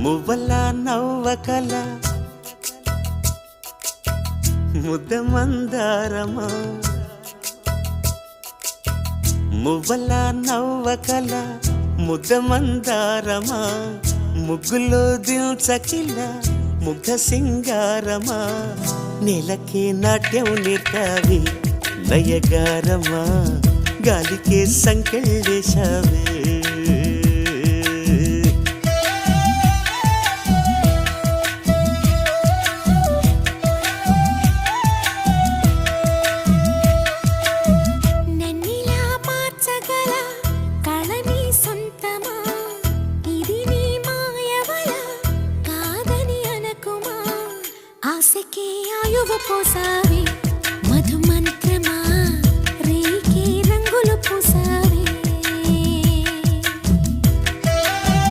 మువ్వల నవ్వకల ముద్ద మందారమా మువ్వల నవ్వకల ముద్ద మందారమా ముగ్గులో దిల్చకిల ముగ్ధ సింగారమా నెలకే నాట్యం నేర్తావి నయగారమా గాలికే సంకెళ్ళేశావే ఆశకే ఆయువు పోసా